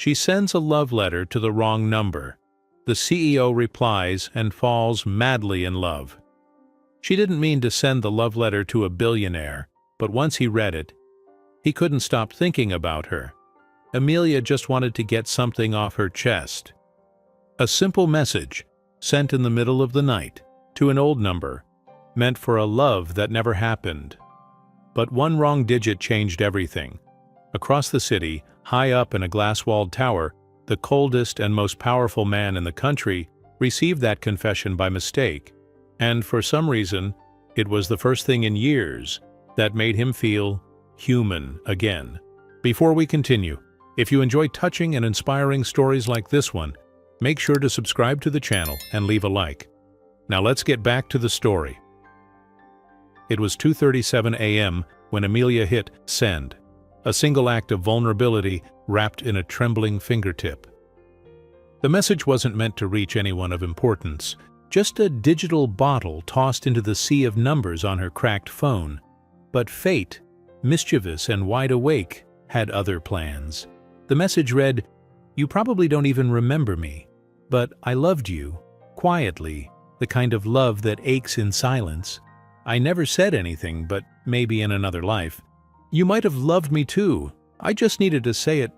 She sends a love letter to the wrong number. The CEO replies and falls madly in love. She didn't mean to send the love letter to a billionaire, but once he read it, he couldn't stop thinking about her. Amelia just wanted to get something off her chest. A simple message, sent in the middle of the night, to an old number, meant for a love that never happened. But one wrong digit changed everything. Across the city, high up in a glass-walled tower, the coldest and most powerful man in the country received that confession by mistake, and for some reason, it was the first thing in years that made him feel human again. Before we continue, if you enjoy touching and inspiring stories like this one, make sure to subscribe to the channel and leave a like. Now let's get back to the story. It was 2:37 a.m. when Amelia hit send, a single act of vulnerability wrapped in a trembling fingertip. The message wasn't meant to reach anyone of importance, just a digital bottle tossed into the sea of numbers on her cracked phone. But fate, mischievous and wide awake, had other plans. The message read, "You probably don't even remember me, but I loved you, quietly, the kind of love that aches in silence. I never said anything, but maybe in another life. You might have loved me too. I just needed to say it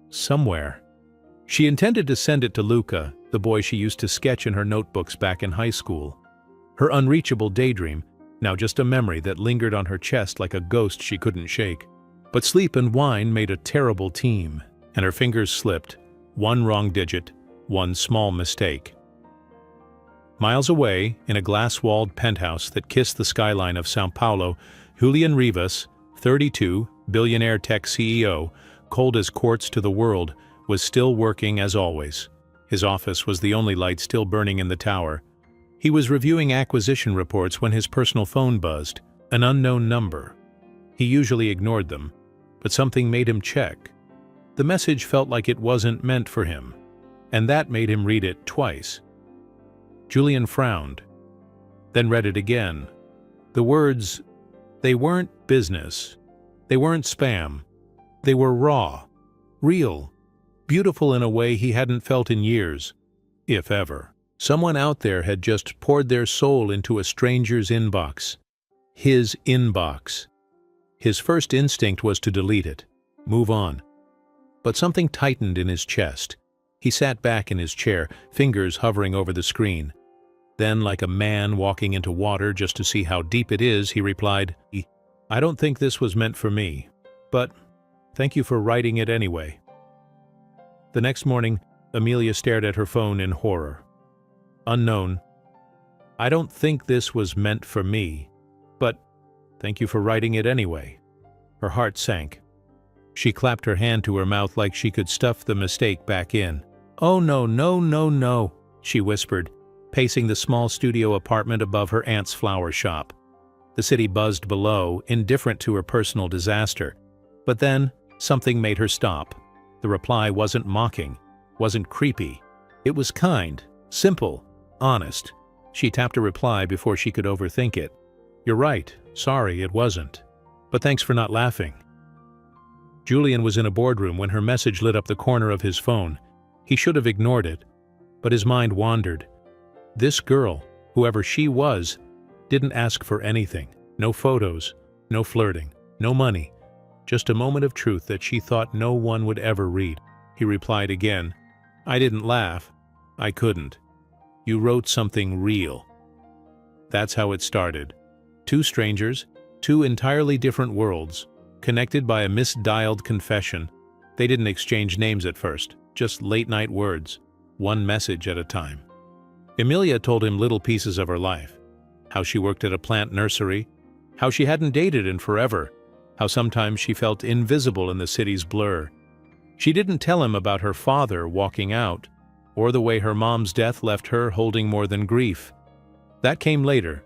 somewhere." She intended to send it to Luca, the boy she used to sketch in her notebooks back in high school. Her unreachable daydream, now just a memory that lingered on her chest like a ghost she couldn't shake. But sleep and wine made a terrible team, and her fingers slipped, one wrong digit, one small mistake. Miles away, in a glass-walled penthouse that kissed the skyline of São Paulo, Julian Rivas, 32, billionaire tech CEO, cold as quartz to the world, was still working as always. His office was the only light still burning in the tower. He was reviewing acquisition reports when his personal phone buzzed, an unknown number. He usually ignored them, but something made him check. The message felt like it wasn't meant for him, and that made him read it twice. Julian frowned, then read it again. The words, they weren't business. They weren't spam. They were raw, real, beautiful in a way he hadn't felt in years, if ever. Someone out there had just poured their soul into a stranger's inbox. His inbox. His first instinct was to delete it, move on. But something tightened in his chest. He sat back in his chair, fingers hovering over the screen. Then, like a man walking into water just to see how deep it is, he replied, "I don't think this was meant for me, but thank you for writing it anyway." The next morning, Amelia stared at her phone in horror. Unknown. "I don't think this was meant for me, but thank you for writing it anyway." Her heart sank. She clapped her hand to her mouth like she could stuff the mistake back in. "Oh no, no, no, no," she whispered, pacing the small studio apartment above her aunt's flower shop. The city buzzed below, indifferent to her personal disaster. But then, something made her stop. The reply wasn't mocking, wasn't creepy. It was kind, simple, honest. She tapped a reply before she could overthink it. "You're right, sorry, it wasn't. But thanks for not laughing." Julian was in a boardroom when her message lit up the corner of his phone. He should have ignored it, but his mind wandered. This girl, whoever she was, didn't ask for anything. No photos, no flirting, no money. Just a moment of truth that she thought no one would ever read. He replied again, "I didn't laugh. I couldn't. You wrote something real." That's how it started. Two strangers, two entirely different worlds, connected by a misdialed confession. They didn't exchange names at first, just late-night words, one message at a time. Amelia told him little pieces of her life. How she worked at a plant nursery, how she hadn't dated in forever, how sometimes she felt invisible in the city's blur. She didn't tell him about her father walking out, or the way her mom's death left her holding more than grief. That came later.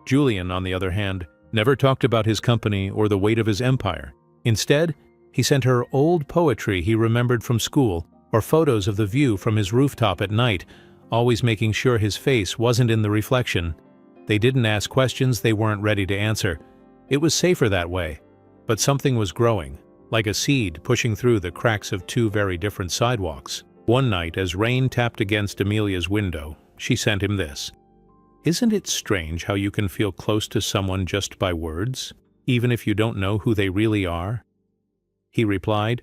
Julian, on the other hand, never talked about his company or the weight of his empire. Instead, he sent her old poetry he remembered from school, or photos of the view from his rooftop at night, always making sure his face wasn't in the reflection. They didn't ask questions they weren't ready to answer. It was safer that way. But something was growing. like a seed pushing through the cracks of two very different sidewalks. One night, as rain tapped against Amelia's window, she sent him this. "Isn't it strange how you can feel close to someone just by words, even if you don't know who they really are?" He replied,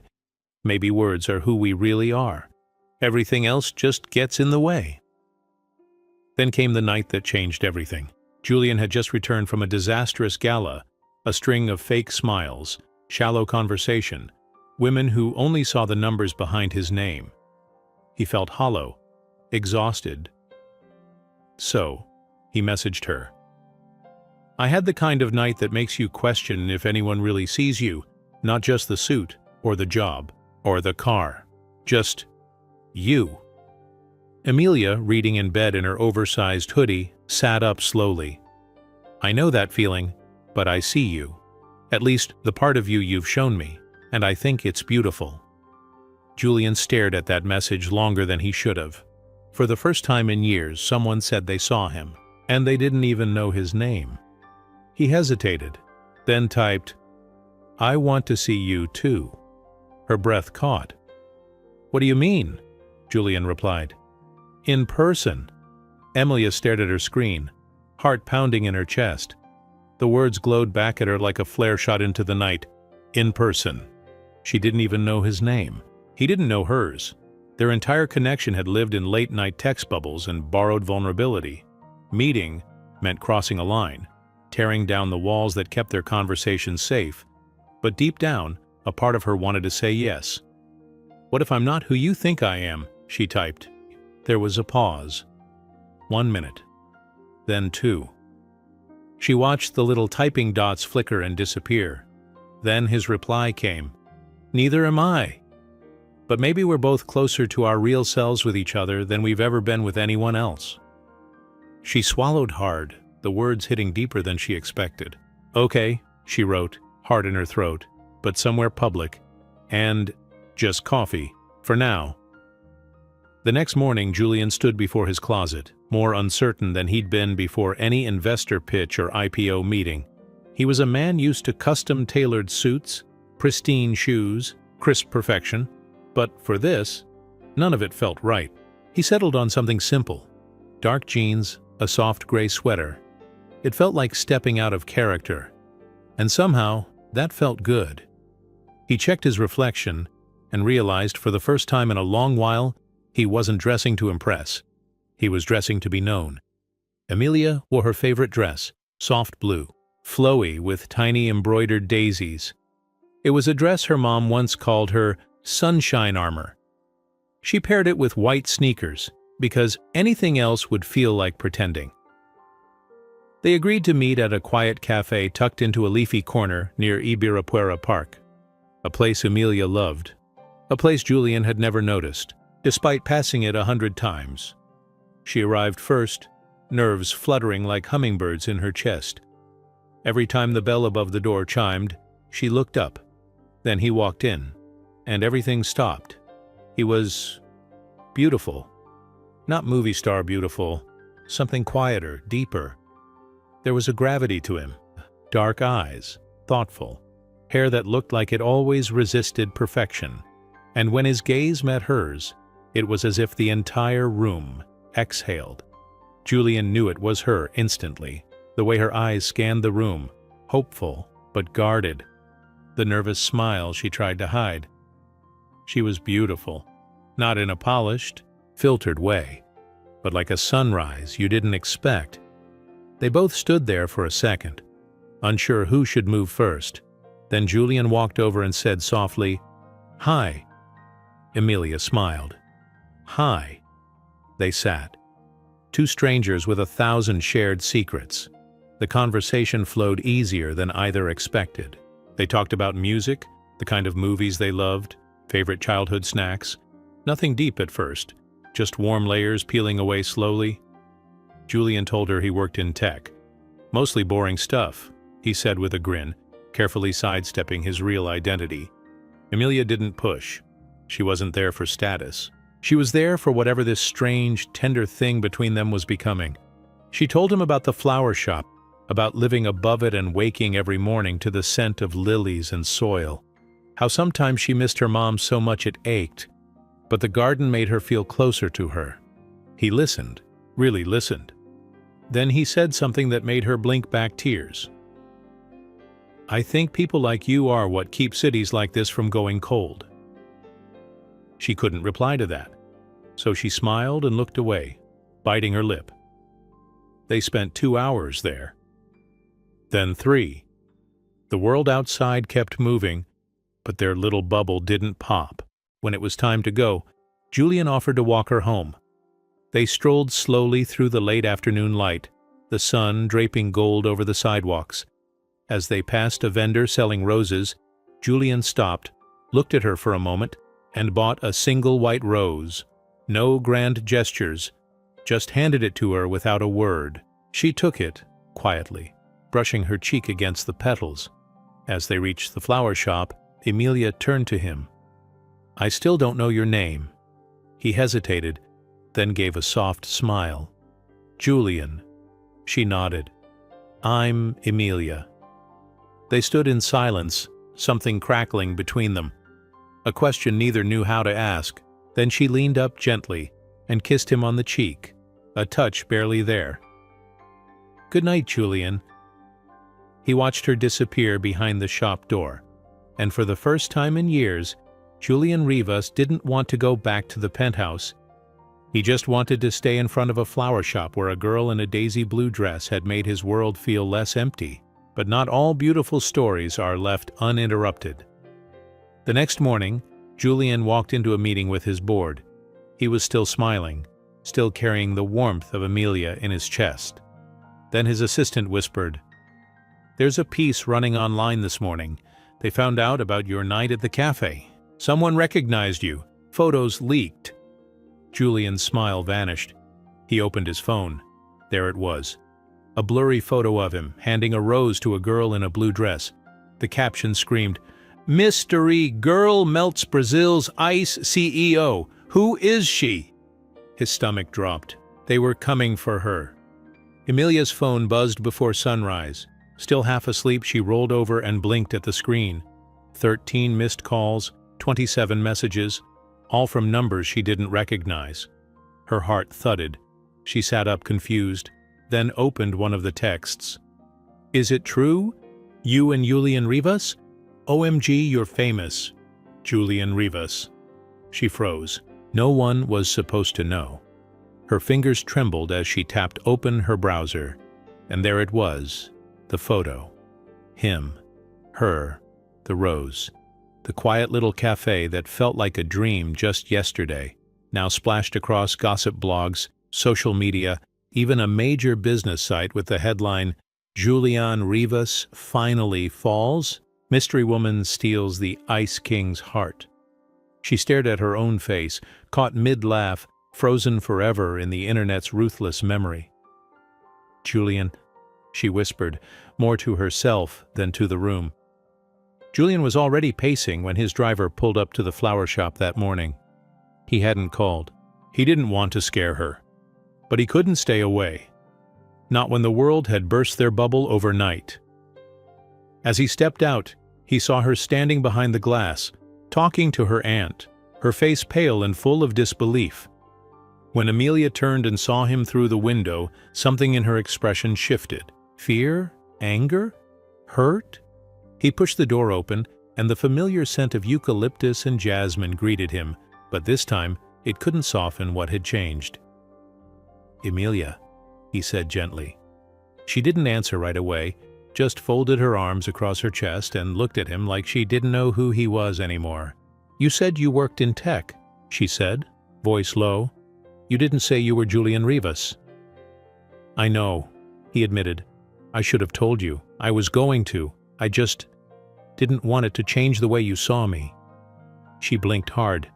"Maybe words are who we really are. Everything else just gets in the way." Then came the night that changed everything. Julian had just returned from a disastrous gala, a string of fake smiles, shallow conversation, women who only saw the numbers behind his name. He felt hollow, exhausted. So, he messaged her. "I had the kind of night that makes you question if anyone really sees you, not just the suit, or the job, or the car. Just you." Amelia, reading in bed in her oversized hoodie, sat up slowly. "I know that feeling, but I see you. At least the part of you you've shown me, and I think it's beautiful." Julian stared at that message longer than he should have. For the first time in years, someone said they saw him, and they didn't even know his name. He hesitated, then typed, "I want to see you too." Her breath caught. "What do you mean?" Julian replied. "In person." Amelia stared at her screen, heart pounding in her chest. The words glowed back at her like a flare shot into the night. In person. She didn't even know his name. He didn't know hers. Their entire connection had lived in late-night text bubbles and borrowed vulnerability. Meeting meant crossing a line, tearing down the walls that kept their conversations safe. But deep down, a part of her wanted to say yes. "What if I'm not who you think I am?" she typed. There was a pause. 1 minute. Then 2. She watched the little typing dots flicker and disappear. Then his reply came. "Neither am I. But maybe we're both closer to our real selves with each other than we've ever been with anyone else." She swallowed hard, the words hitting deeper than she expected. "Okay," she wrote, heart in her throat, "but somewhere public. And just coffee, for now." The next morning, Julian stood before his closet, more uncertain than he'd been before any investor pitch or IPO meeting. He was a man used to custom-tailored suits, pristine shoes, crisp perfection. But for this, none of it felt right. He settled on something simple. Dark jeans, a soft gray sweater. It felt like stepping out of character. And somehow, that felt good. He checked his reflection and realized for the first time in a long while, he wasn't dressing to impress. He was dressing to be known. Amelia wore her favorite dress, soft blue, flowy with tiny embroidered daisies. It was a dress her mom once called her sunshine armor. She paired it with white sneakers, because anything else would feel like pretending. They agreed to meet at a quiet cafe tucked into a leafy corner near Ibirapuera Park, a place Amelia loved, a place Julian had never noticed, despite passing it 100 times. She arrived first, nerves fluttering like hummingbirds in her chest. Every time the bell above the door chimed, she looked up. Then he walked in, and everything stopped. He was beautiful. Not movie star beautiful, something quieter, deeper. There was a gravity to him. Dark eyes, thoughtful, hair that looked like it always resisted perfection. And when his gaze met hers, it was as if the entire room exhaled. Julian knew it was her instantly, the way her eyes scanned the room, hopeful but guarded. The nervous smile she tried to hide. She was beautiful, not in a polished, filtered way, but like a sunrise you didn't expect. They both stood there for a second, unsure who should move first. Then Julian walked over and said softly, "Hi." Amelia smiled. "Hi." They sat. Two strangers with 1,000 shared secrets. The conversation flowed easier than either expected. They talked about music, the kind of movies they loved, favorite childhood snacks. Nothing deep at first, just warm layers peeling away slowly. Julian told her he worked in tech. Mostly boring stuff, he said with a grin, carefully sidestepping his real identity. Amelia didn't push. She wasn't there for status. She was there for whatever this strange, tender thing between them was becoming. She told him about the flower shop, about living above it and waking every morning to the scent of lilies and soil, how sometimes she missed her mom so much it ached, but the garden made her feel closer to her. He listened, really listened. Then he said something that made her blink back tears. "I think people like you are what keep cities like this from going cold." She couldn't reply to that, so she smiled and looked away, biting her lip. They spent 2 hours there. Then 3. The world outside kept moving, but their little bubble didn't pop. When it was time to go, Julian offered to walk her home. They strolled slowly through the late afternoon light, the sun draping gold over the sidewalks. As they passed a vendor selling roses, Julian stopped, looked at her for a moment, and bought a single white rose. No grand gestures, just handed it to her without a word. She took it, quietly, brushing her cheek against the petals. As they reached the flower shop, Emilia turned to him. "I still don't know your name." He hesitated, then gave a soft smile. "Julian." She nodded. "I'm Emilia." They stood in silence, something crackling between them. A question neither knew how to ask. Then she leaned up gently and kissed him on the cheek, a touch barely there. "Good night, Julian." He watched her disappear behind the shop door, and for the first time in years, Julian Rivas didn't want to go back to the penthouse. He just wanted to stay in front of a flower shop where a girl in a daisy blue dress had made his world feel less empty. But not all beautiful stories are left uninterrupted. The next morning, Julian walked into a meeting with his board. He was still smiling, still carrying the warmth of Emilia in his chest. Then his assistant whispered, "There's a piece running online this morning. They found out about your night at the cafe. Someone recognized you. Photos leaked." Julian's smile vanished. He opened his phone. There it was. A blurry photo of him, handing a rose to a girl in a blue dress. The caption screamed, "Mystery girl melts Brazil's ICE CEO. Who is she?" His stomach dropped. They were coming for her. Emilia's phone buzzed before sunrise. Still half asleep, she rolled over and blinked at the screen. 13 missed calls, 27 messages, all from numbers she didn't recognize. Her heart thudded. She sat up confused, then opened one of the texts. "Is it true? You and Julian Rivas? OMG, you're famous. Julian Rivas." She froze. No one was supposed to know. Her fingers trembled as she tapped open her browser, and there it was, the photo. Him, her, the rose. The quiet little cafe that felt like a dream just yesterday, now splashed across gossip blogs, social media, even a major business site with the headline, "Julian Rivas finally falls? Mystery woman steals the Ice King's heart." She stared at her own face, caught mid-laugh, frozen forever in the internet's ruthless memory. "Julian," she whispered, more to herself than to the room. Julian was already pacing when his driver pulled up to the flower shop that morning. He hadn't called. He didn't want to scare her. But he couldn't stay away. Not when the world had burst their bubble overnight. As he stepped out, he saw her standing behind the glass, talking to her aunt, her face pale and full of disbelief. When Emilia turned and saw him through the window, something in her expression shifted. Fear? Anger? Hurt? He pushed the door open, and the familiar scent of eucalyptus and jasmine greeted him, but this time it couldn't soften what had changed. "Emilia," he said gently. She didn't answer right away, just folded her arms across her chest and looked at him like she didn't know who he was anymore. "You said you worked in tech," she said, voice low. "You didn't say you were Julian Rivas." "I know," he admitted. "I should have told you. I was going to. I just didn't want it to change the way you saw me." She blinked hard.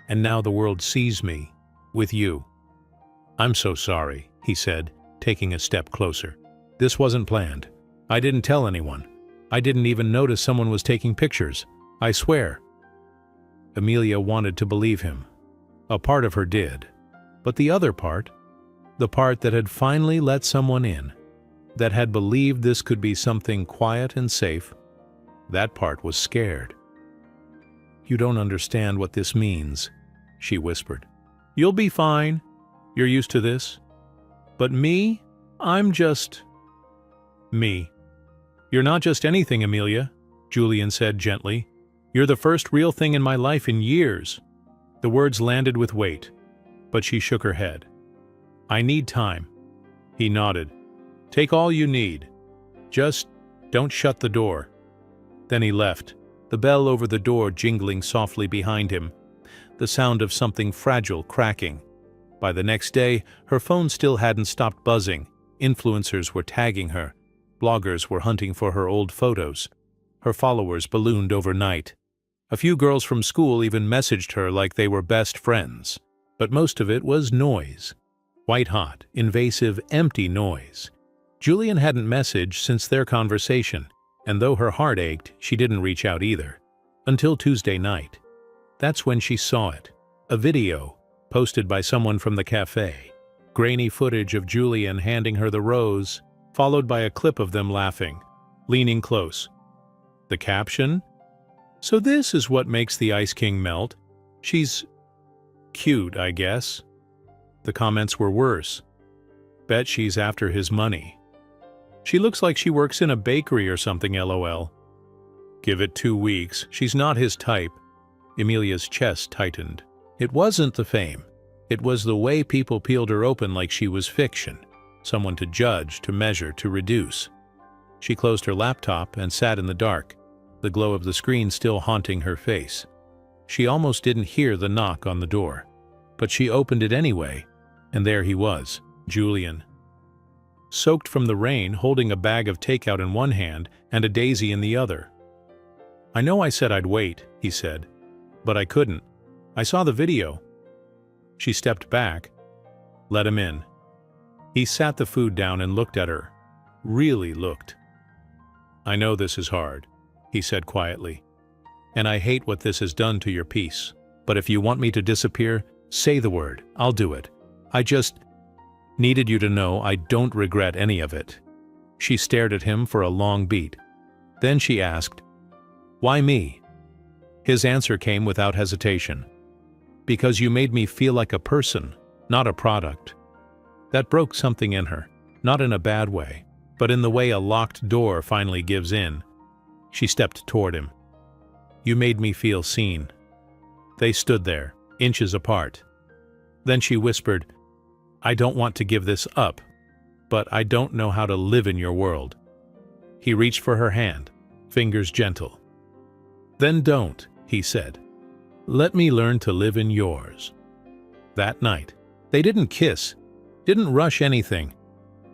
"And now the world sees me, with you." "I'm so sorry," he said, taking a step closer. "This wasn't planned. I didn't tell anyone. I didn't even notice someone was taking pictures. I swear." Emilia wanted to believe him. A part of her did. But the other part, the part that had finally let someone in, that had believed this could be something quiet and safe, that part was scared. "You don't understand what this means," she whispered. "You'll be fine. You're used to this. But me? I'm just me." "You're not just anything, Amelia," Julian said gently. "You're the first real thing in my life in years." The words landed with weight, but she shook her head. "I need time." He nodded. "Take all you need. Just don't shut the door." Then he left, the bell over the door jingling softly behind him, the sound of something fragile cracking. By the next day, her phone still hadn't stopped buzzing. Influencers were tagging her. Bloggers were hunting for her old photos. Her followers ballooned overnight. A few girls from school even messaged her like they were best friends. But most of it was noise. White-hot, invasive, empty noise. Julian hadn't messaged since their conversation, and though her heart ached, she didn't reach out either. Until Tuesday night. That's when she saw it. A video, posted by someone from the cafe. Grainy footage of Julian handing her the rose, followed by a clip of them laughing, leaning close. The caption? "So this is what makes the Ice King melt. She's cute, I guess." The comments were worse. "Bet she's after his money. She looks like she works in a bakery or something, lol. Give it 2 weeks, she's not his type." Emilia's chest tightened. It wasn't the fame. It was the way people peeled her open like she was fiction, someone to judge, to measure, to reduce. She closed her laptop and sat in the dark, the glow of the screen still haunting her face. She almost didn't hear the knock on the door. But she opened it anyway, and there he was, Julian. Soaked from the rain, holding a bag of takeout in one hand and a daisy in the other. "I know I said I'd wait," he said, "but I couldn't. I saw the video." She stepped back. Let him in. He sat the food down and looked at her. Really looked. "I know this is hard," he said quietly. "And I hate what this has done to your peace. But if you want me to disappear, say the word. I'll do it. I just needed you to know I don't regret any of it." She stared at him for a long beat. Then she asked, "Why me?" His answer came without hesitation. "Because you made me feel like a person, not a product." That broke something in her, not in a bad way, but in the way a locked door finally gives in. She stepped toward him. "You made me feel seen." They stood there, inches apart. Then she whispered, "I don't want to give this up, but I don't know how to live in your world." He reached for her hand, fingers gentle. "Then don't," he said. "Let me learn to live in yours." That night, they didn't kiss, didn't rush anything.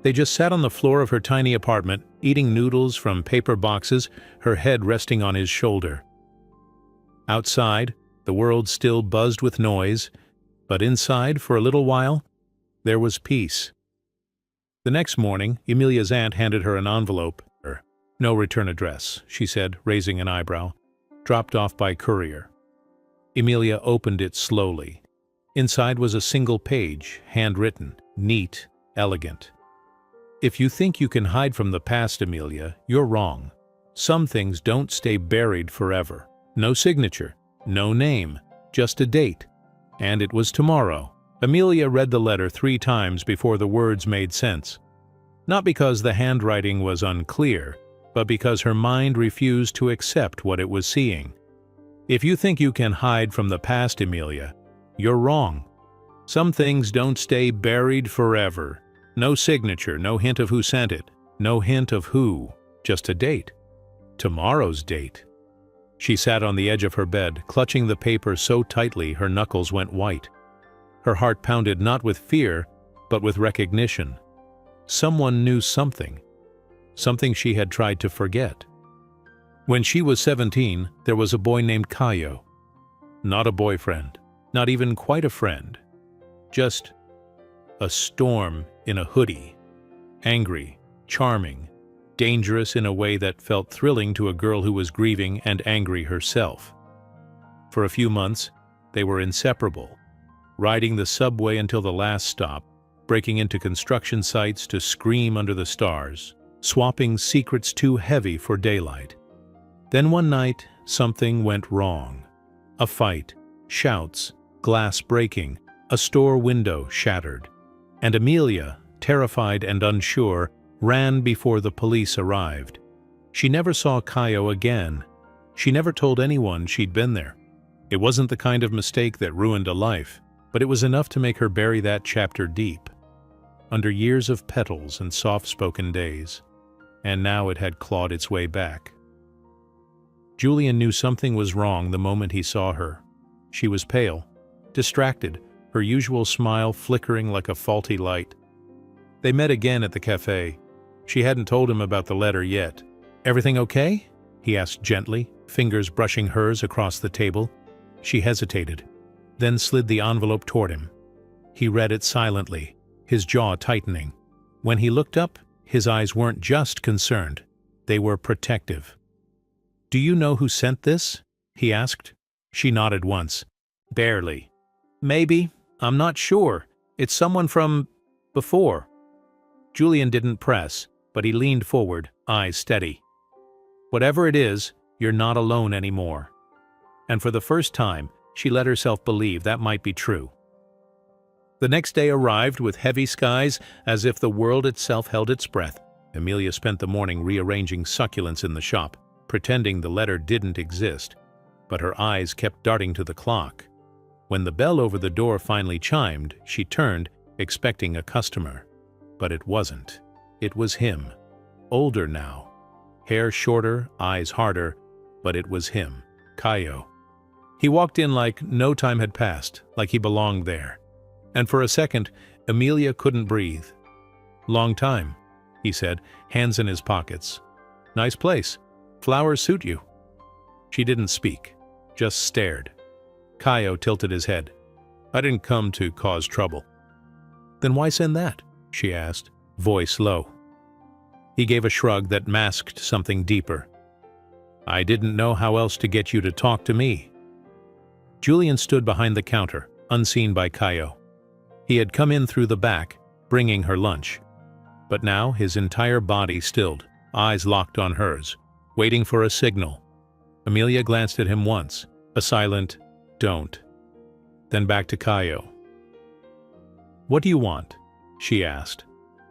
They just sat on the floor of her tiny apartment, eating noodles from paper boxes, her head resting on his shoulder. Outside, the world still buzzed with noise, but inside, for a little while, there was peace. The next morning, Emilia's aunt handed her an envelope. "No return address," she said, raising an eyebrow. "Dropped off by courier." Emilia opened it slowly. Inside was a single page, handwritten, neat, elegant. "If you think you can hide from the past, Emilia, you're wrong. Some things don't stay buried forever. No signature, no name, just a date. And it was tomorrow." Emilia read the letter 3 times before the words made sense. Not because the handwriting was unclear, but because her mind refused to accept what it was seeing. "If you think you can hide from the past, Emilia, you're wrong. Some things don't stay buried forever. No signature, no hint of who sent it, no hint of who, just a date. Tomorrow's date." She sat on the edge of her bed, clutching the paper so tightly her knuckles went white. Her heart pounded not with fear, but with recognition. Someone knew something. Something she had tried to forget. When she was 17, there was a boy named Caio. Not a boyfriend, not even quite a friend. Just a storm in a hoodie. Angry, charming, dangerous in a way that felt thrilling to a girl who was grieving and angry herself. For a few months, they were inseparable, riding the subway until the last stop, breaking into construction sites to scream under the stars, swapping secrets too heavy for daylight. Then one night, something went wrong. A fight, shouts, glass breaking, a store window shattered. And Amelia, terrified and unsure, ran before the police arrived. She never saw Caio again. She never told anyone she'd been there. It wasn't the kind of mistake that ruined a life, but it was enough to make her bury that chapter deep, under years of petals and soft-spoken days. And now it had clawed its way back. Julian knew something was wrong the moment he saw her. She was pale, distracted, her usual smile flickering like a faulty light. They met again at the cafe. She hadn't told him about the letter yet. "Everything okay?" he asked gently, fingers brushing hers across the table. She hesitated, then slid the envelope toward him. He read it silently, his jaw tightening. When he looked up, his eyes weren't just concerned. They were protective. "Do you know who sent this?" he asked. She nodded once. "Barely." "Maybe. I'm not sure. It's someone from before." Julian didn't press, but he leaned forward, eyes steady. "Whatever it is, you're not alone anymore." And for the first time, she let herself believe that might be true. The next day arrived with heavy skies, as if the world itself held its breath. Amelia spent the morning rearranging succulents in the shop, pretending the letter didn't exist, but her eyes kept darting to the clock. When the bell over the door finally chimed, she turned, expecting a customer. But it wasn't. It was him. Older now. Hair shorter, eyes harder, but it was him, Caio. He walked in like no time had passed, like he belonged there. And for a second, Amelia couldn't breathe. "Long time," he said, hands in his pockets. "Nice place. Flowers suit you." She didn't speak, just stared. Caio tilted his head. "I didn't come to cause trouble." "Then why send that?" she asked, voice low. He gave a shrug that masked something deeper. "I didn't know how else to get you to talk to me." Julian stood behind the counter, unseen by Caio. He had come in through the back, bringing her lunch. But now his entire body stilled, eyes locked on hers, waiting for a signal. Amelia glanced at him once, a silent, "Don't." Then back to Caio. "What do you want?" she asked.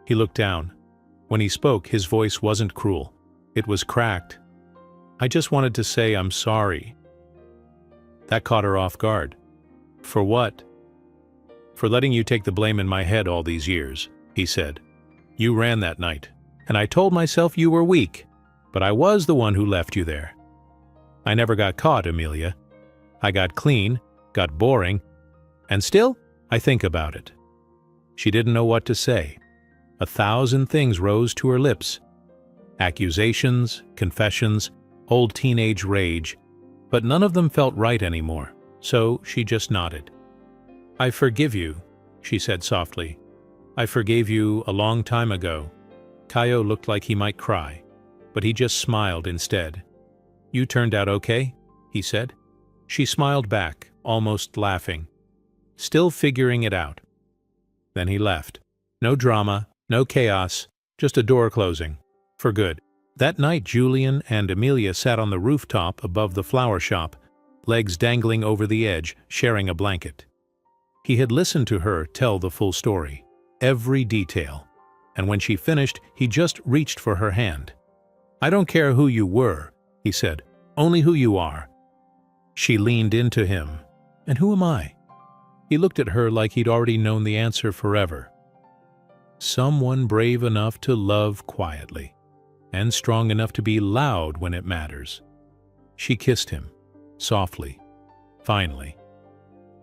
He looked down. When he spoke, his voice wasn't cruel. It was cracked. "I just wanted to say I'm sorry." That caught her off guard. "For what?" "For letting you take the blame in my head all these years," he said. "You ran that night, and I told myself you were weak, but I was the one who left you there. I never got caught, Amelia. I got clean, got boring, and still, I think about it." She didn't know what to say. 1,000 things rose to her lips. Accusations, confessions, old teenage rage, but none of them felt right anymore, so she just nodded. "I forgive you," she said softly. "I forgave you a long time ago." Caio looked like he might cry, but he just smiled instead. "You turned out okay?" he said. She smiled back, almost laughing, still figuring it out. Then he left. No drama, no chaos, just a door closing. For good. That night Julian and Amelia sat on the rooftop above the flower shop, legs dangling over the edge, sharing a blanket. He had listened to her tell the full story, every detail, and when she finished, he just reached for her hand. "I don't care who you were," he said, "only who you are." She leaned into him. "And who am I?" He looked at her like he'd already known the answer forever. "Someone brave enough to love quietly, and strong enough to be loud when it matters." She kissed him, softly, finally,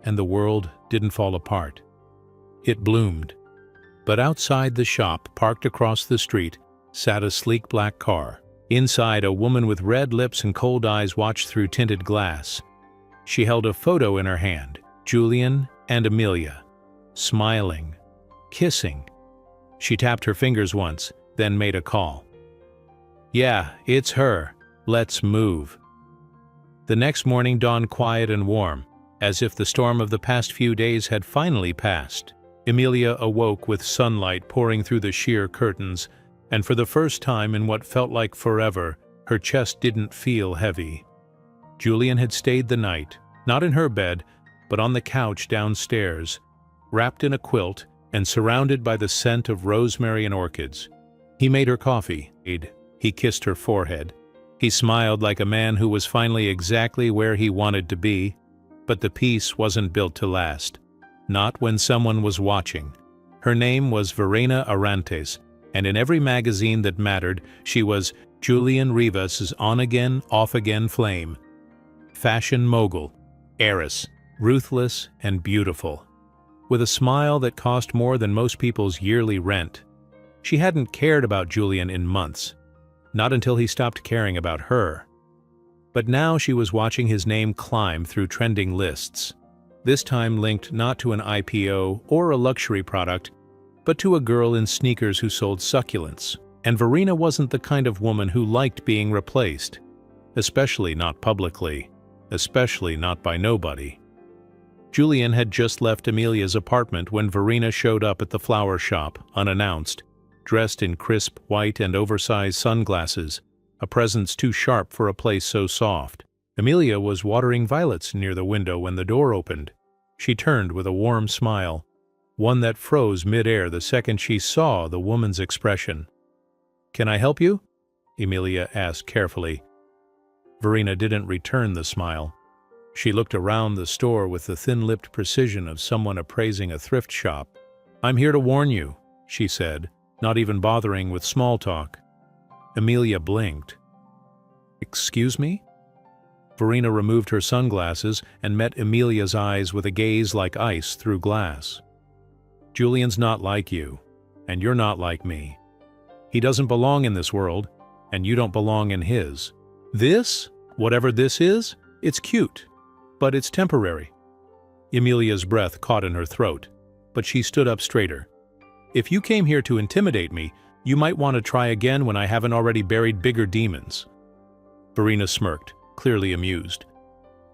and the world didn't fall apart. It bloomed. But outside the shop, parked across the street, sat a sleek black car. Inside, a woman with red lips and cold eyes watched through tinted glass. She held a photo in her hand, Julian and Amelia, smiling, kissing. She tapped her fingers once, then made a call. "Yeah, it's her. Let's move." The next morning dawned quiet and warm, as if the storm of the past few days had finally passed. Amelia awoke with sunlight pouring through the sheer curtains, and for the first time in what felt like forever, her chest didn't feel heavy. Julian had stayed the night, Not in her bed, but on the couch downstairs, wrapped in a quilt and surrounded by the scent of rosemary and orchids. He made her coffee. He kissed her forehead. He smiled like a man who was finally exactly where he wanted to be, but the peace wasn't built to last. Not when someone was watching. Her name was Verena Arantes, and in every magazine that mattered, she was Julian Rivas's on-again, off-again flame. Fashion mogul, heiress, ruthless and beautiful. With a smile that cost more than most people's yearly rent. She hadn't cared about Julian in months. Not until he stopped caring about her. But now she was watching his name climb through trending lists, this time linked not to an IPO or a luxury product, but to a girl in sneakers who sold succulents. And Verena wasn't the kind of woman who liked being replaced, especially not publicly, especially not by nobody. Julian had just left Emilia's apartment when Verena showed up at the flower shop, unannounced, dressed in crisp white and oversized sunglasses, a presence too sharp for a place so soft. Emilia was watering violets near the window when the door opened. She turned with a warm smile, one that froze mid-air the second she saw the woman's expression. "Can I help you?" Emilia asked carefully. Verena didn't return the smile. She looked around the store with the thin-lipped precision of someone appraising a thrift shop. "I'm here to warn you," she said, not even bothering with small talk. Emilia blinked. "Excuse me?" Verena removed her sunglasses and met Emilia's eyes with a gaze like ice through glass. "Julian's not like you, and you're not like me. He doesn't belong in this world, and you don't belong in his. This, whatever this is, it's cute, but it's temporary." Emilia's breath caught in her throat, but she stood up straighter. "If you came here to intimidate me, you might want to try again when I haven't already buried bigger demons." Verena smirked, clearly amused.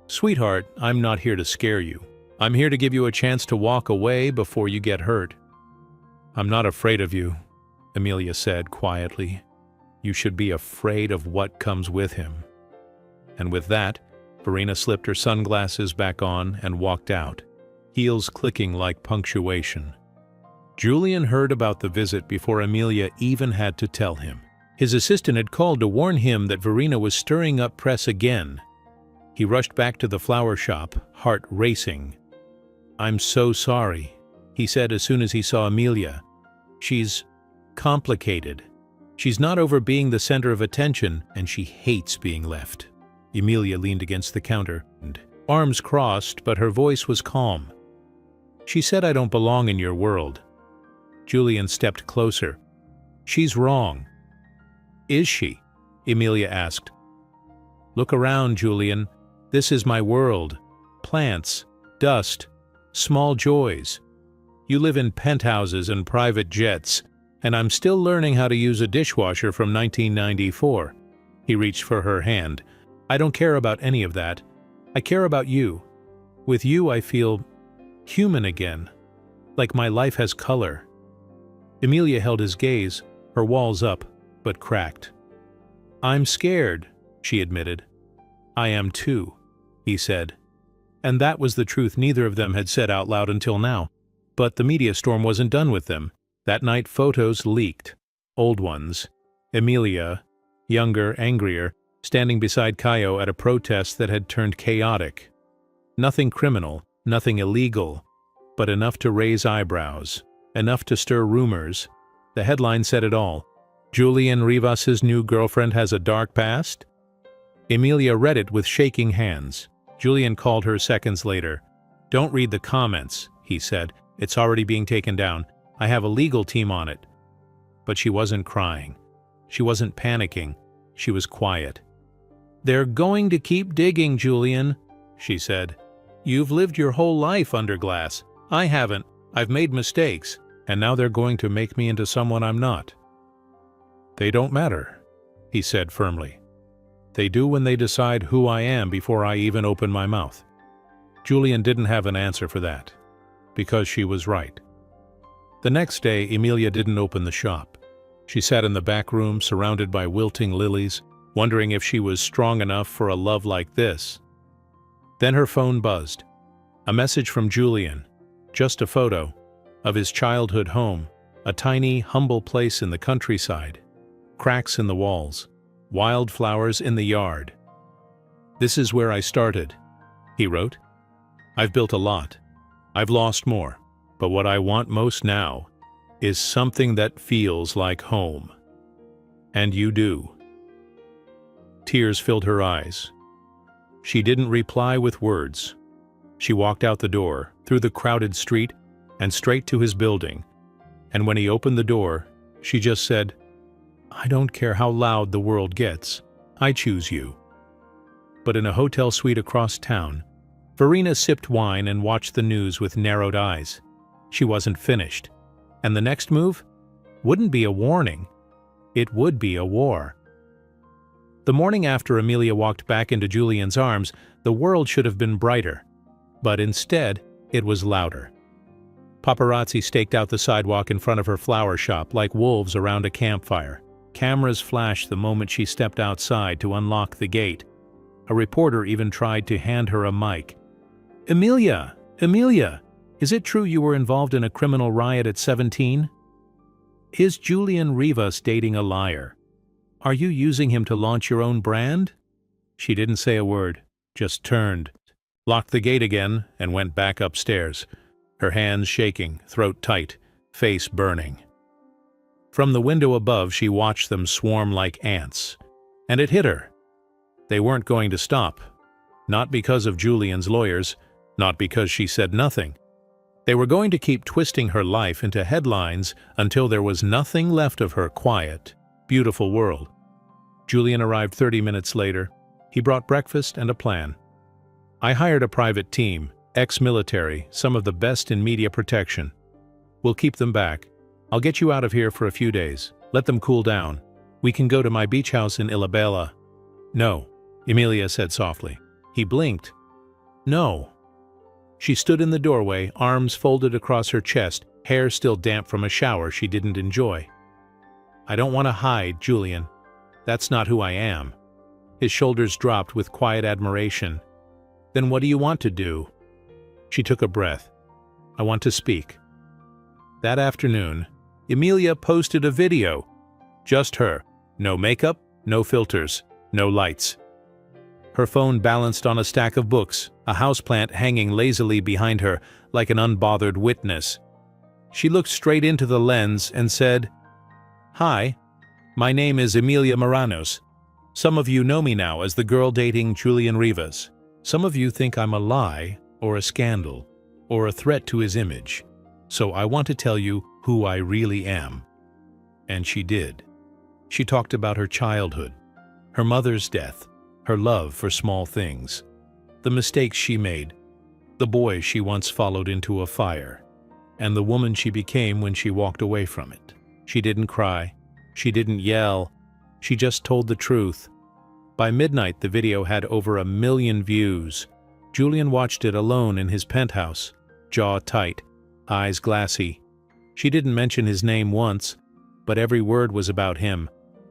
"Sweetheart, I'm not here to scare you. I'm here to give you a chance to walk away before you get hurt." "I'm not afraid of you," Emilia said quietly. "You should be afraid of what comes with him." And with that, Verena slipped her sunglasses back on and walked out, heels clicking like punctuation. Julian heard about the visit before Emilia even had to tell him. His assistant had called to warn him that Verena was stirring up press again. He rushed back to the flower shop, heart racing. "I'm so sorry," he said as soon as he saw Emilia. "She's complicated. She's not over being the center of attention, and she hates being left." Emilia leaned against the counter, arms crossed, but her voice was calm. "She said I don't belong in your world." Julian stepped closer. "She's wrong." "Is she?" Emilia asked. "Look around, Julian. This is my world. Plants, dust, small joys. You live in penthouses and private jets, and I'm still learning how to use a dishwasher from 1994. He reached for her hand. "I don't care about any of that. I care about you. With you I feel human again, like my life has color." Emilia held his gaze, her walls up, but cracked. "I'm scared," she admitted. "I am too," he said. And that was the truth neither of them had said out loud until now. But the media storm wasn't done with them. That night photos leaked. Old ones. Emilia, younger, angrier, standing beside Caio at a protest that had turned chaotic. Nothing criminal, nothing illegal, but enough to raise eyebrows, enough to stir rumors. The headline said it all. "Julian Rivas's new girlfriend has a dark past?" Emilia read it with shaking hands. Julian called her seconds later. "Don't read the comments," he said. "It's already being taken down. I have a legal team on it." But she wasn't crying. She wasn't panicking. She was quiet. "They're going to keep digging, Julian," she said. "You've lived your whole life under glass. I haven't. I've made mistakes, and now they're going to make me into someone I'm not." "They don't matter," he said firmly. "They do when they decide who I am before I even open my mouth." Julian didn't have an answer for that, because she was right. The next day, Emilia didn't open the shop. She sat in the back room, surrounded by wilting lilies, wondering if she was strong enough for a love like this. Then her phone buzzed. A message from Julian. Just a photo of his childhood home, a tiny, humble place in the countryside. Cracks in the walls, wildflowers in the yard. "This is where I started," he wrote. "I've built a lot. I've lost more. But what I want most now is something that feels like home. And you do." Tears filled her eyes. She didn't reply with words. She walked out the door, through the crowded street, and straight to his building. And when he opened the door, she just said, "I don't care how loud the world gets. I choose you." But in a hotel suite across town, Verena sipped wine and watched the news with narrowed eyes. She wasn't finished. And the next move wouldn't be a warning. It would be a war. The morning after Amelia walked back into Julian's arms, the world should have been brighter. But instead, it was louder. Paparazzi staked out the sidewalk in front of her flower shop like wolves around a campfire. Cameras flashed the moment she stepped outside to unlock the gate. A reporter even tried to hand her a mic. "Amelia! Amelia! Is it true you were involved in a criminal riot at 17? Is Julian Rivas dating a liar? Are you using him to launch your own brand?" She didn't say a word, just turned, locked the gate again, and went back upstairs, her hands shaking, throat tight, face burning. From the window above, she watched them swarm like ants. And it hit her. They weren't going to stop. Not because of Julian's lawyers, not because she said nothing. They were going to keep twisting her life into headlines until there was nothing left of her quiet, beautiful world. Julian arrived 30 minutes later. He brought breakfast and a plan. "I hired a private team, ex-military, some of the best in media protection. We'll keep them back. I'll get you out of here for a few days. Let them cool down. We can go to my beach house in Ilabella." "No," Amelia said softly. He blinked. "No." She stood in the doorway, arms folded across her chest, hair still damp from a shower she didn't enjoy. "I don't want to hide, Julian. That's not who I am." His shoulders dropped with quiet admiration. "Then what do you want to do?" She took a breath. "I want to speak." That afternoon, Amelia posted a video. Just her. No makeup, no filters, no lights. Her phone balanced on a stack of books, a houseplant hanging lazily behind her like an unbothered witness. She looked straight into the lens and said, "Hi, my name is Amelia Moranos. Some of you know me now as the girl dating Julian Rivas. Some of you think I'm a lie, or a scandal, or a threat to his image. So I want to tell you who I really am." And she did. She talked about her childhood, her mother's death, her love for small things, the mistakes she made, the boy she once followed into a fire, and the woman she became when she walked away from it. She didn't cry. She didn't yell. She just told the truth. By midnight, the video had over 1 million views. Julian watched it alone in his penthouse, jaw tight, eyes glassy. She didn't mention his name once, but every word was about him,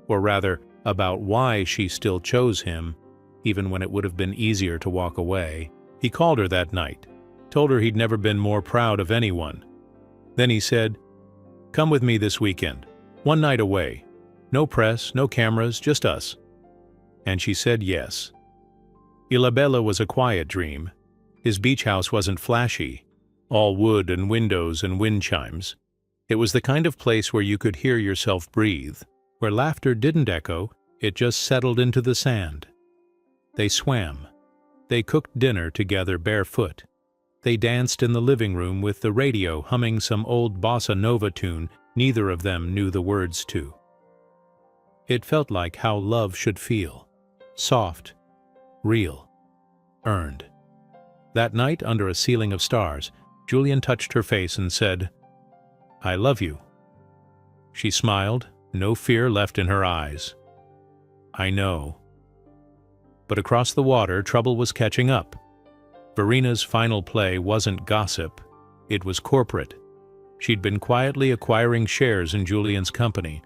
or rather, about why she still chose him, even when it would have been easier to walk away. He called her that night, told her he'd never been more proud of anyone. Then he said, "Come with me this weekend, one night away. No press, no cameras, just us." And she said yes. Ilabella was a quiet dream. His beach house wasn't flashy, all wood and windows and wind chimes. It was the kind of place where you could hear yourself breathe, where laughter didn't echo, it just settled into the sand. They swam. They cooked dinner together barefoot. They danced in the living room with the radio humming some old bossa nova tune neither of them knew the words to. It felt like how love should feel. Soft, real, earned. That night, under a ceiling of stars, Julian touched her face and said, "I love you." She smiled, no fear left in her eyes. "I know." But across the water, trouble was catching up. Verena's final play wasn't gossip, it was corporate. She'd been quietly acquiring shares in Julian's company,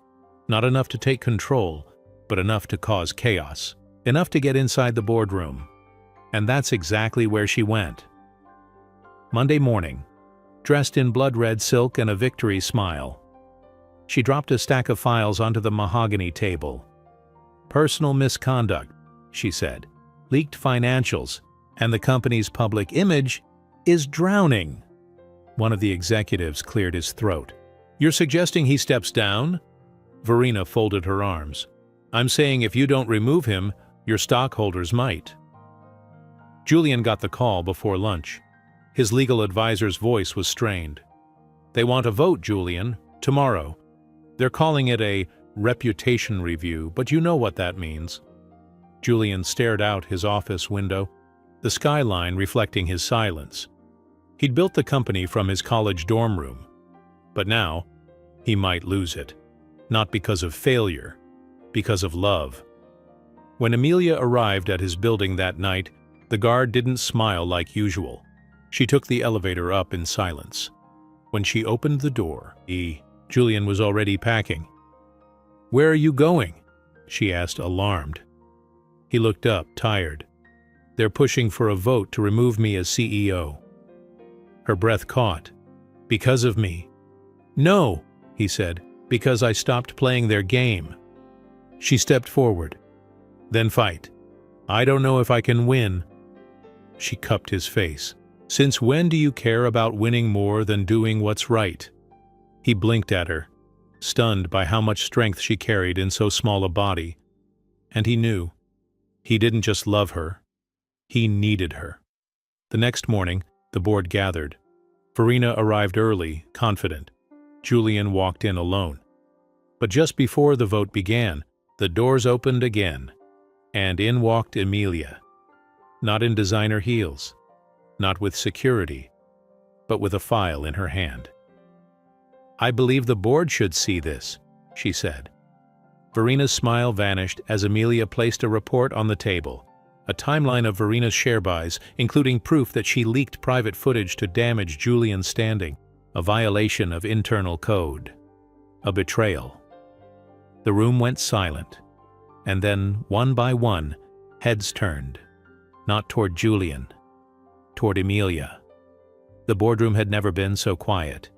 not enough to take control, but enough to cause chaos, enough to get inside the boardroom. And that's exactly where she went. Monday morning, dressed in blood-red silk and a victory smile, she dropped a stack of files onto the mahogany table. "Personal misconduct," she said, "leaked financials, and the company's public image is drowning." One of the executives cleared his throat. "You're suggesting he steps down?" Verena folded her arms. "I'm saying if you don't remove him, your stockholders might." Julian got the call before lunch. His legal advisor's voice was strained. "They want a vote, Julian, tomorrow. They're calling it a reputation review, but you know what that means." Julian stared out his office window, the skyline reflecting his silence. He'd built the company from his college dorm room, but now he might lose it. Not because of failure, because of love. When Amelia arrived at his building that night, the guard didn't smile like usual. She took the elevator up in silence. When she opened the door, Julian was already packing. "Where are you going?" she asked, alarmed. He looked up, tired. "They're pushing for a vote to remove me as CEO." Her breath caught. "Because of me?" "No," he said, "because I stopped playing their game." She stepped forward. "Then fight. I don't know if I can win." She cupped his face. "Since when do you care about winning more than doing what's right?" He blinked at her, stunned by how much strength she carried in so small a body. And he knew. He didn't just love her. He needed her. The next morning, the board gathered. Verena arrived early, confident. Julian walked in alone. But just before the vote began, the doors opened again, and in walked Amelia. Not in designer heels, not with security, but with a file in her hand. "I believe the board should see this," she said. Verena's smile vanished as Amelia placed a report on the table, a timeline of Verena's share buys, including proof that she leaked private footage to damage Julian's standing, a violation of internal code, a betrayal. The room went silent, and then, one by one, heads turned, not toward Julian, toward Amelia. The boardroom had never been so quiet.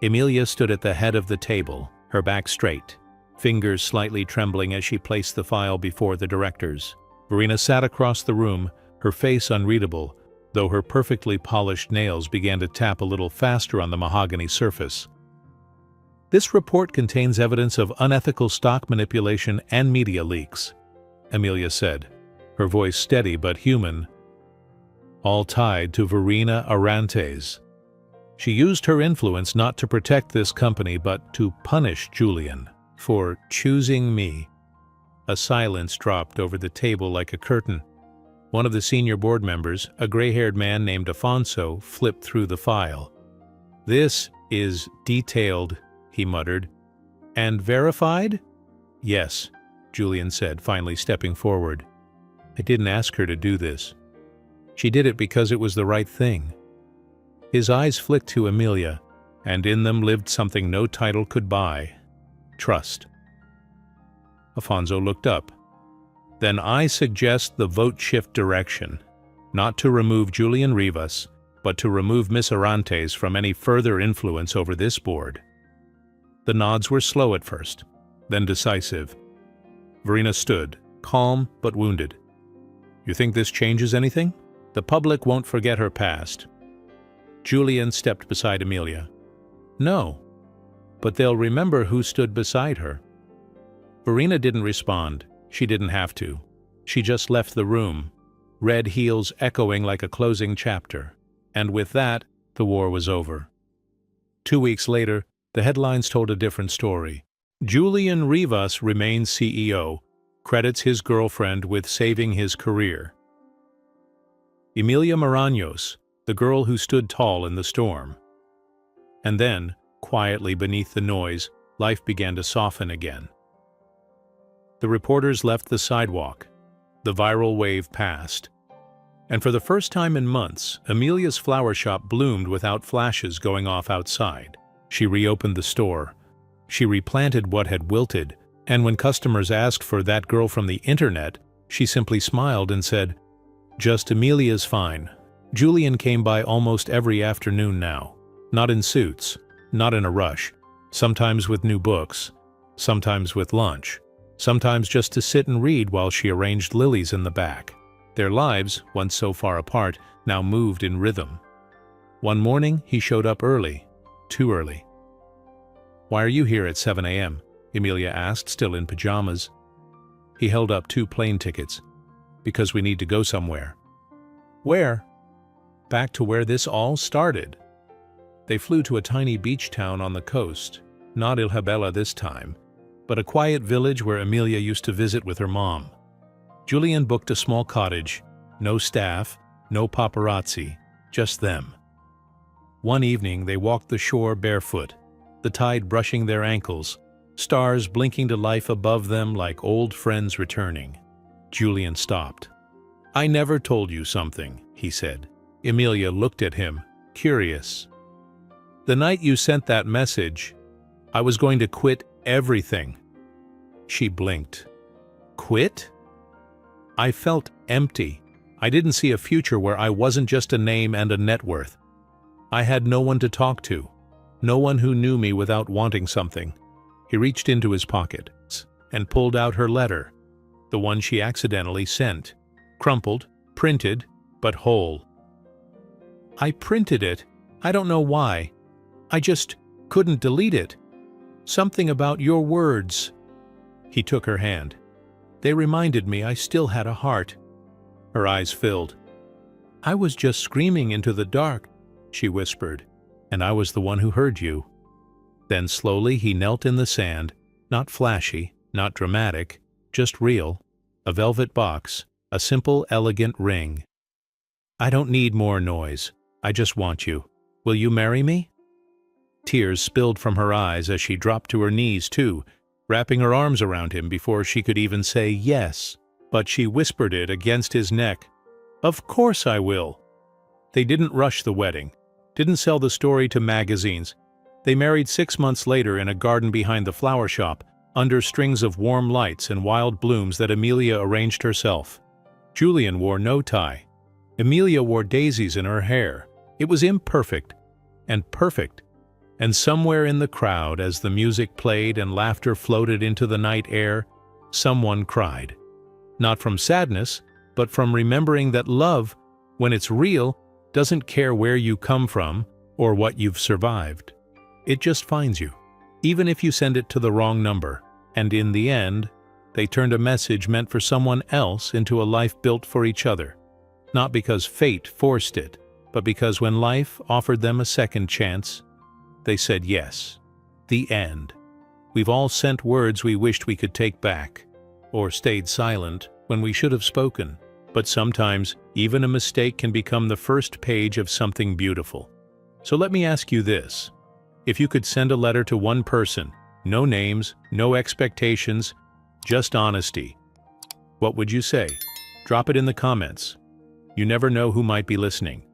Amelia stood at the head of the table, her back straight, fingers slightly trembling as she placed the file before the directors. Verena sat across the room, her face unreadable, though her perfectly polished nails began to tap a little faster on the mahogany surface. "This report contains evidence of unethical stock manipulation and media leaks," Amelia said, her voice steady but human, "all tied to Verena Arantes. She used her influence not to protect this company but to punish Julian for choosing me." A silence dropped over the table like a curtain. One of the senior board members, a gray-haired man named Afonso, flipped through the file. "This is detailed," he muttered. "And verified?" "Yes," Julian said, finally stepping forward. "I didn't ask her to do this. She did it because it was the right thing." His eyes flicked to Amelia, and in them lived something no title could buy: trust. Afonso looked up. "Then I suggest the vote shift direction, not to remove Julian Rivas, but to remove Miss Arantes from any further influence over this board." The nods were slow at first, then decisive. Verena stood, calm but wounded. "You think this changes anything? The public won't forget her past." Julian stepped beside Amelia. "No, but they'll remember who stood beside her." Verena didn't respond. She didn't have to. She just left the room, red heels echoing like a closing chapter. And with that, the war was over. 2 weeks later, the headlines told a different story. "Julian Rivas remains CEO, credits his girlfriend with saving his career." Emilia Maraños, the girl who stood tall in the storm. And then, quietly beneath the noise, life began to soften again. The reporters left the sidewalk. The viral wave passed. And for the first time in months, Amelia's flower shop bloomed without flashes going off outside. She reopened the store. She replanted what had wilted, and when customers asked for that girl from the internet, she simply smiled and said, Just Amelia's fine. Julian came by almost every afternoon now. Not in suits, not in a rush. Sometimes with new books, sometimes with lunch, sometimes just to sit and read while she arranged lilies in the back. Their lives, once so far apart, now moved in rhythm. One morning, he showed up early. Too early. "Why are you here at 7 a.m.?" Amelia asked, still in pajamas. He held up 2 plane tickets. "Because we need to go somewhere." "Where?" "Back to where this all started." They flew to a tiny beach town on the coast, not Il Habella this time, but a quiet village where Amelia used to visit with her mom. Julian booked a small cottage, no staff, no paparazzi, just them. One evening they walked the shore barefoot, the tide brushing their ankles, stars blinking to life above them like old friends returning. Julian stopped. "I never told you something," he said. Amelia looked at him, curious. "The night you sent that message, I was going to quit everything." She blinked. "Quit?" "I felt empty. I didn't see a future where I wasn't just a name and a net worth. I had no one to talk to, no one who knew me without wanting something." He reached into his pocket and pulled out her letter, the one she accidentally sent, crumpled, printed, but whole. "I printed it. I don't know why. I just couldn't delete it. Something about your words." He took her hand. "They reminded me I still had a heart." Her eyes filled. "I was just screaming into the dark," she whispered, "and I was the one who heard you." Then slowly he knelt in the sand, not flashy, not dramatic, just real, a velvet box, a simple, elegant ring. "I don't need more noise. I just want you. Will you marry me?" Tears spilled from her eyes as she dropped to her knees too, wrapping her arms around him before she could even say yes. But she whispered it against his neck. "Of course I will." They didn't rush the wedding, didn't sell the story to magazines. They married 6 months later in a garden behind the flower shop, under strings of warm lights and wild blooms that Amelia arranged herself. Julian wore no tie. Amelia wore daisies in her hair. It was imperfect and perfect. And somewhere in the crowd, as the music played and laughter floated into the night air, someone cried. Not from sadness, but from remembering that love, when it's real, doesn't care where you come from or what you've survived. It just finds you, even if you send it to the wrong number. And in the end, they turned a message meant for someone else into a life built for each other. Not because fate forced it, but because when life offered them a second chance, they said yes. The end. We've all sent words we wished we could take back, or stayed silent when we should have spoken. But sometimes, even a mistake can become the first page of something beautiful. So let me ask you this. If you could send a letter to one person, no names, no expectations, just honesty, what would you say? Drop it in the comments. You never know who might be listening.